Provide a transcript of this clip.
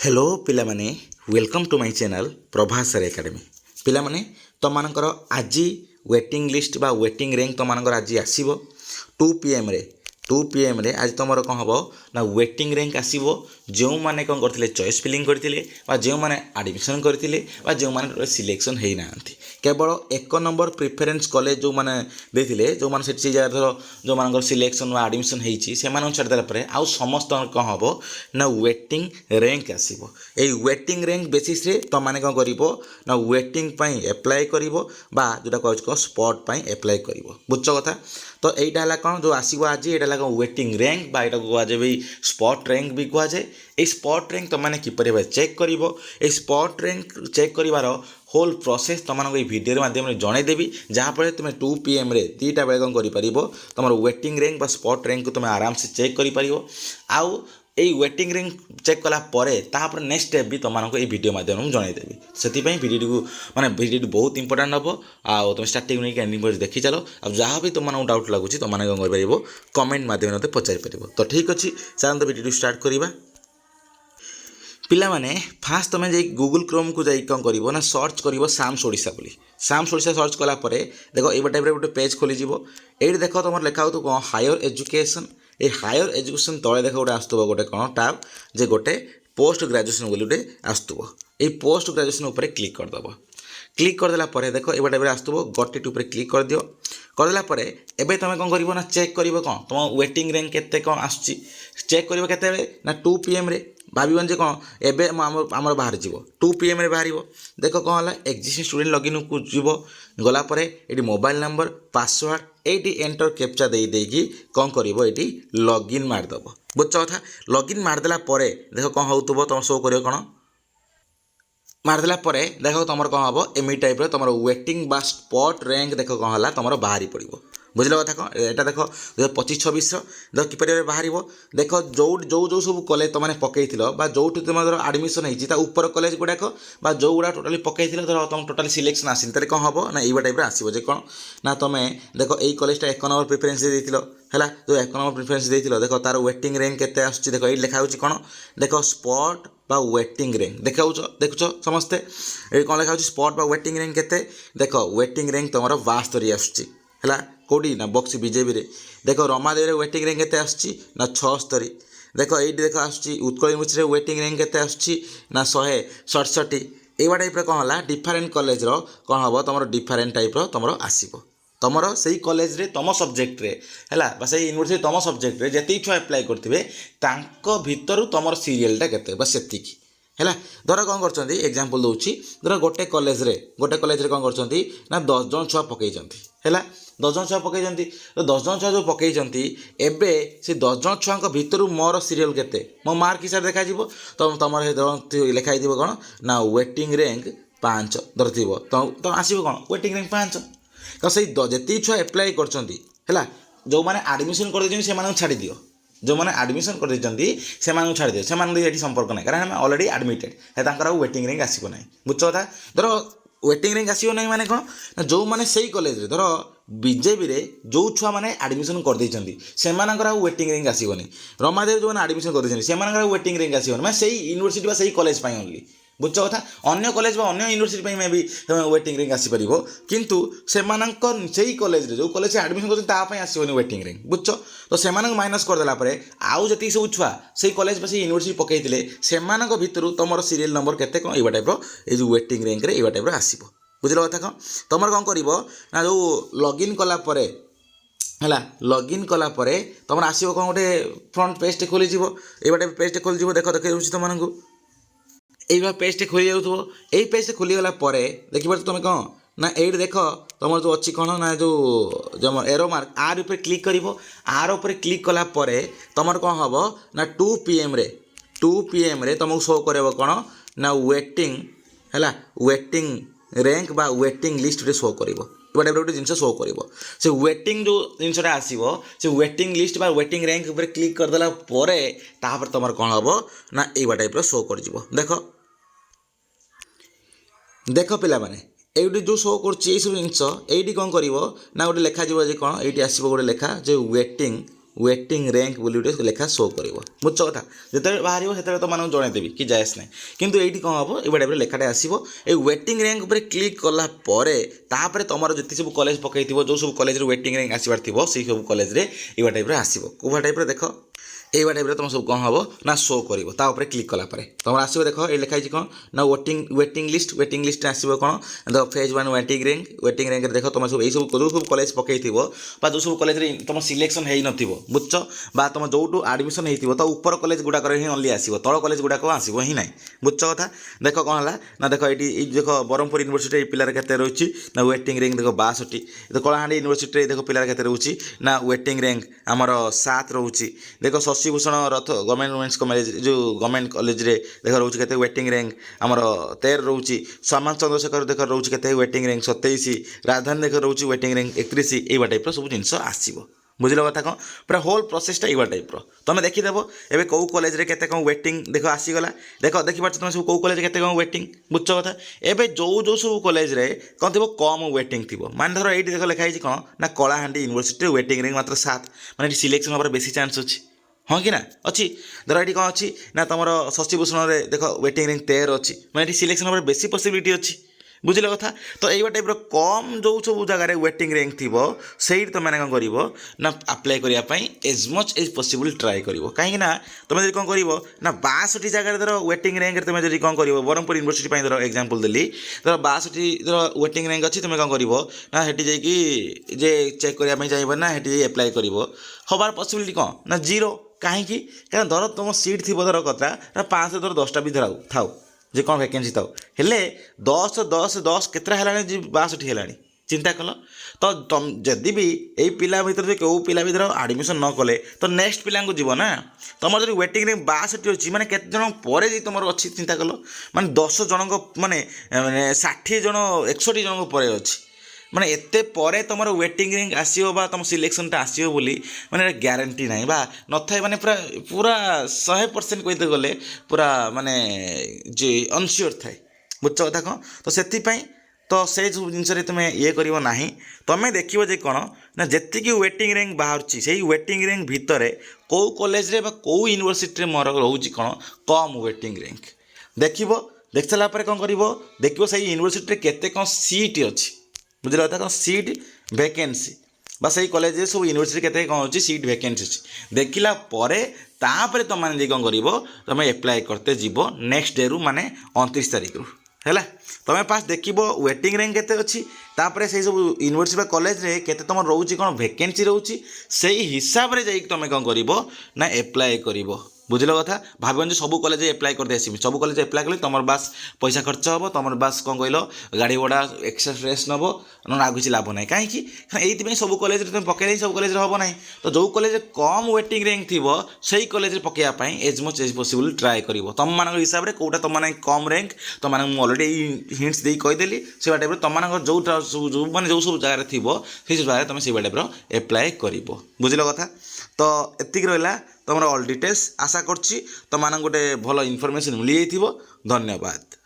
Hello पिला माने welcome to my channel प्रभासर एकेडमी पिला माने तुम मानकर आज वेटिंग लिस्ट बा वेटिंग रैंक तुम मानकर आज आसीबो 2 PM रे 2 PM रे आज तुम कौन हम ना वेटिंग रैंक आसीबो जो माने कौन करथिले चॉइस फिलिंग करथिले बा जो माने एडमिशन करथिले बा जो माने सिलेक्शन हेई नांती केवल 1 नंबर प्रिफरेंस कॉलेज जो माने देथिले जो माने सेठी जगह धर जो मानकर सिलेक्शन बा एडमिशन हेइची से माने छाड़ देला परे आ समस्त कौन हबो ना वेटिंग रैंक आसीबो ए वेटिंग रैंक बेसिस रे तुम माने कौन करिवो ना वेटिंग पई अप्लाई करिवो बा जोटा कहछ को स्पॉट पई अप्लाई करिवो बुझछ कथा तो एटा हला कोन जो आसीबो आज एटा हला वेटिंग रैंक बा एटा को आज भी स्पॉट रैंक भी कुआ जाए ए स्पॉट रैंक तुम माने किपरि भाई चेक करिवो ए स्पॉट रैंक चेक करिवार होल प्रोसेस तुम मानक भिडियो माध्यम जणै देबी जहाँफल तुम 2 PM रे 2टा बेले कौन कर तुम वेटिंग रैंक बा स्पॉट रैंक को तुम आराम से चेक कर आउ এই ওয়েটিং রিং চেক কলা পরে তারপরে নেক্সট স্টেপ भी तुमको ये वीडियो माध्यम जनईदेवी से भिडियो माने भिडियो बहुत इंपोर्टाट हम आ तुम स्टार्टिंग नहीं एंडिंग पर देखी चलो अब जहाँ भी तुमको डाउट लगुच तुमने कौन कर कमेंट माध्यम मत पचारि पार तो ठीक अच्छे चलते भिडियो स्टार्ट करवा पिला माने फास्ट तुम जा गूगल क्रोम को जाई कौन कर ना सर्च कर साम्स ओडिशा बोली साम्स ओडिशा सर्च कला देख ये टाइप गोटे पेज खोली ये देख तुम लिखा हो कौन हायर एजुकेशन ये हायर एजुकेशन तले देख गोटे आसुव गोटे कौन टाब जे गोटे पोस्ट ग्रेजुएशन बोली गोटे आसुव ये पोस्ट ग्रेजुएशन उपर क्लिक करदेव क्लिक करदेला देख ये टाइप आसुव गटेट उपर क्लिक कर दियो करदेला एबे तुम कौन कर ना चेक कर कौन तुम वेटिंग रैंक केते कौन आसुची चेक कर केते ना 2 PM रे भावन जे कौन एवं आमर बाहर जीव 2 PM रे बाहर देख कौन है एक्जिस्टिंग स्टूडेंट लॉगिन को जीव गलापर ये मोबाइल नंबर पासवर्ड ये एंटर कैप्चा देकी कौन कर ये लॉगिन मारदेव बुझ कथा लॉगिन मारदेला देख कौन हो तुम शो कर कौन मारदेला देख तुम कौन हम एम टाइप तुम वेटिंग बा स्पॉट रैंक देख कौन है तुम बाहरी पड़ो बुझल कथा कौन यहाँ देख 25-26 देख किपर बाहर देख जो जो जो सब कॉलेज तुमने पकई जो तुम आडमिशन होती ऊपर कॉलेज गुड़ाक जो गुड़ा टोटाली पकई धर तुम टोटाली सिलेक्शन आसिल तेरे कौन हम ना ये टाइप आसो जे कौन ना तुम देख यही कॉलेजटा 1 नंबर प्रिफरेन्स है जो 1 नंबर प्रिफरेन्स देख तार वेटिंग रैंक केते आसुची देख ये लिखा कौन देख स्पॉट बा वेटिंग रैंक देखुच समस्ते ये कौन लिखा स्पॉट बा वेटिंग रैंक केते देख वेटिंग रैंक तुम 72 आसुची है कौटी ना बक्सी बीजेपी रे देख रमादेवी वेटिंग रैंक केते आसुची ना 76 देख ये देख आसुची उत्कल यूनिवर्सिटी वेटिंग रैंक केते आसुची ना 167 ये टाइप कौन है डिफरेन्ट कॉलेज रो कौन हम तुम डिफरेन्ट टाइप तुम आसो तुम से कॉलेज रे तुम सब्जेक्ट रे है से यूनिवर्सिटी तुम सब्जेक्ट रे जिते छुआ अप्लाई करते भितर तुम सीरियलटा केते बस से है धर कौन कर एग्जांपल दूसरी धर गोटे कॉलेज रे कौन कर ना 10 जन छुआ पकई है 10 जन छुआ पकई तो 10 जन छुआ जो पकई एबे से 10 जन छुआ भितर मोर सीरियल केते मो मार्क हिसाब देखा तो तुम लिखाई कौन ना वेटिंग रैंक 5 धर थी तो आसो कौन वेटिंग रैंक 5 तो से जी छुआ एप्लाई कर जो मैंने आडमिशन कर छाड़ दियो जो मैंने आडमिशन कर छाड़ दियो से संपर्क ना कारण ऑलरेडी एडमिटेड है वेटिंग रैंक आसो ना बुझ कथा धर वेटिंग रैंक आसो ना माने कौन ना जो मैंने से कॉलेज रे धर बीजेपी रे जो छुआ मैंने आडमिशन कर वेटिंग रैंक आसोनी रमादेवी जो मैंने आडमिशन कर वेटिंग रैंक आसोनी मैं से यूनिवर्सिटी से कॉलेज ओनली बुझ कथा अन्य कॉलेज अन्य यूनिवर्सिटी में भी वेटिंग रैंक आसीपर किंतु से कॉलेज जो कॉलेज आडमिशन कर आसोनी वेटिंग रैंक बुझ तो से माइनस करदेला आउ जी सब छुआ से कॉलेज से यूनिवर्सिटी पकईले से भितर तुम सीरियल नंबर केते कौन ये टाइप ये वेटिंग रैंक रे ये टाइप आसो बुझल कथा कौन तुम कौन कर ना जो लॉगिन कलापर है लॉगिन कलापर तुम आसो कौन गोटे फ्रंट पेज खोली ये टाइप पेज खोली देख देखे तुमको ये पेज खोली जाऊ यही पेज खोलीगला देखिए तुम कौन ना ये देख तुम जो अच्छी कौन ना जो एरो मार्क आर ऊपर क्लिक कर आर ऊपर क्लिक कला तुम कौन हम ना 2 PM रे तुमको शो कर कौन ना वेटिंग है वेटिंग रैंक बा वेटिंग लिस्ट रे शो कर टाइप गोटे जिन शो कर से वेटिंग जो जिनसा आसो से वेटिंग लिस्ट बा वेटिंग रैंक उपर क्लिक करदेला तुम कौन हम ना ये टाइप शो कर देख देख पिला माने ये जो शो कर सब जिन कौन कर ना गोटे लेखा जी कौन ये आसो गोटे लेखा जो वेटिंग ୱେଟିଂ ର୍ୟାଙ୍କ ବୋଲି ଗୋଟେ ଲେଖା ଶୋ କରିବ ବୁଝଛ କଥା ଯେତେବେଳେ ବାହାରିବ ସେତେବେଳେ ତୁମମାନଙ୍କୁ ଜଣାଇଦେବି କି ଯାଏସ ନାହିଁ କିନ୍ତୁ ଏଇଠି କ'ଣ ହେବ ଏଇ ଟାଇପ୍ର ଲେଖାଟା ଆସିବ ଏଇ ୱେଟିଂ ର୍ୟାଙ୍କ ଉପରେ କ୍ଲିକ୍ କଲା ପରେ ତାପରେ ତୁମର ଯେତେ ସବୁ କଲେଜ ପକାଇଥିବ ଯେଉଁ ସବୁ କଲେଜରେ ୱେଟିଂ ର୍ୟାଙ୍କ ଆସିବାର ଥିବ ସେଇ ସବୁ କଲେଜରେ ଏଇଭଳିଆ ଟାଇପ୍ର ଆସିବ କେଉଁ ଟାଇପ୍ର ଦେଖ এইভাবে টাইপের তোমার সব কম হব না শো করব তা উপরে ক্লিক কলা পরে তোমার আসবে দেখ এই লেখা হয়েছে কোণ না ওয়েটিং লিস্ট আসবে কোণ দেখ ফেজ 1 ওয়েটিং র্যাঙ্ক দেখ তোমার সব এই সব যে সব কলেজ পকাইথিব বা যে সব কলেজে তোমার সিলেকশন হয়ে নথিব বুঝছ বা তোমার যেটু আডমিশন হয়েছিল তো উপর কলেজ গুড়াকর হি অনলি আসব তল কলেজ গুড়াক আসব হি না বুঝছ কথা দেখ কম হল না দেখ এটি এই দেখ ব্রহ্মপুর ইউনিভার্সিটি এই পিলার কেতে রয়েছে না ওয়েটিং র্যাঙ্ক দেখ 62 কলাহান্ডি ইউনিভার্সিটি দেখ পিলার কেতে রয়েছে না ওয়েটিং র্যাঙ্ক আমার 7 রয়েছে দেখ शशिभूषण रथ गवर्नमेंट वुमेन्स कॉलेज जो गवर्नमेंट कॉलेज रे देख रोचे केते वेटिंग रैंक आमर 13 रोचे सम्मान चंद्रशेखर देख रोचे केते वेटिंग रैंक 27 राजधानी देख रोचे वेटिंग रैंक 31 एवा टाइप सब जिनस आसीबो बुझल कथा कौन पूरा होल प्रोसेसटा एवा टाइप तुम देखीदेव एवं कौ कॉलेज रे केते कौन वेटिंग देख आसीगला देख देखिपार तुम सब कौ कॉलेज केते कौन वेटिंग बुझ कथा एवं जो जो सब कॉलेज रे कौन थी कम वेटिंग थी मान धर ये देख लिखाई कौन ना कलाहांडी यूनिवर्सिटी वेटिंग रैंक मात्र 7 माने सिलेक्शन होबार बेसी चांस अच्छी हाँ कि ना अच्छी धर ये कौन अच्छी ना तुम शशिभूषण देख वेटिंग रैंक 13 अच्छी मैंने सिलेक्शन होबार बेसी पॉसिबिलिटी अच्छी बुझल कथा तो ये टाइप कम जो सब जगार वेटिंग रैंक थी से तुम मैंने कौन कर ना आप्लाय करने as much as possible try कर कहीं तुम जो कौन कर ना 62 जगह धर वेटिंग रैंक तुम जो कौन कर ब्रह्मपुर यूनिवर्सिटी धर एग्जांपल देली धर 62 धर वेटिंग रैंक अच्छी तुम कौन कर ना हेटी जाइए जे चेक करने चाहिए ना हेटी एप्लाय कर हबार पॉसिबिलिटी कौन ना 0 कहीं धर तुम सीट थी धर कथा ना 5 धर 10टा भी धर थाउ जे कौन वैकेंसी थाउ हेले 10 केतरा है 62 है चिंता कल तो तुम जदि भी यही पिला भर जो कौ पिला भी धर आडमिशन न कले तो नेक्स्ट पिला जीव ना तुम जो वेटिंग रैंक 62 अच्छी मैंने केत जन पर तुम अच्छी चिंता कल माने 10 जन माने 60 जन 61 जन पर अच्छी माने एते परे तुम वेटिंग रैंक आसीबो बा तुम सिलेक्शनटा आसीबो बोली माने ग्यारंटी नहीं बा न थाए माने पूरा पूरा 100% कहते गले पूरा माने जे अनश्योर थाए बुझ कथा कौन तो से तो से सब जिनस तुम ये कर ना तुम देखो जे कौन ना जी वेटिंग रैंक बाहर से वेटिंग रैंक भितर कौ कॉलेज रे बा कौ यूनिवर्सिटी मोर रोच कौन कम वेटिंग रैंक देखो देख सारा कौन कर देखो से यूनिवर्सिटी केते कौन सीट अच्छी बुझल कथा कौन सीट वैकेंसी बा से कॉलेज सब यूनिवर्सिटी केते कौन अच्छी सीट वैकेंसी अच्छी देखला तापर तुम मैंने कौन कर तुम एप्लाय करते जीव नेक्स्ट डे रु माने 29 तारिख रु है तुम फास्ट देख वेटिंग रैंक केते अच्छी तापर से सब यूनिवर्सिटी कॉलेज रे केते तुम रोची कौन वैकेंसी रोची से हिसाब रे जाई तुम कौन कर ना एप्लाय कर बुझल कथा भावन जो सब कॉलेज एप्लाय करते आसमी सब कॉलेज एप्लाय कले तुम बास पैसा खर्च हम तुम बास कौन कहल गाड़ी भड़ा एक्स्ट्रा स्ट्रेस नब ना आगे किसी लाभ ना कहीं ये सब कॉलेज तुम पकड़े सब कॉलेज हम ना तो जो कॉलेज कम वेटिंग रैंक थी से कॉलेज पकड़ापी as much as possible try कर तुम मान हिसाब से कौटा तुम कम रैंक तुम अलरेडी हिंट्स दे कहीदेली से टाइप तुम जो मैंने जो सब जगह थी से जगह तुम से टाइप एप्लाय कर बुझल कथा तो एतिक रहा तुम ऑल डिटेल्स आशा करछि तुम गोटे भल इनफॉरमेशन मिल जाइथिबो धन्यवाद।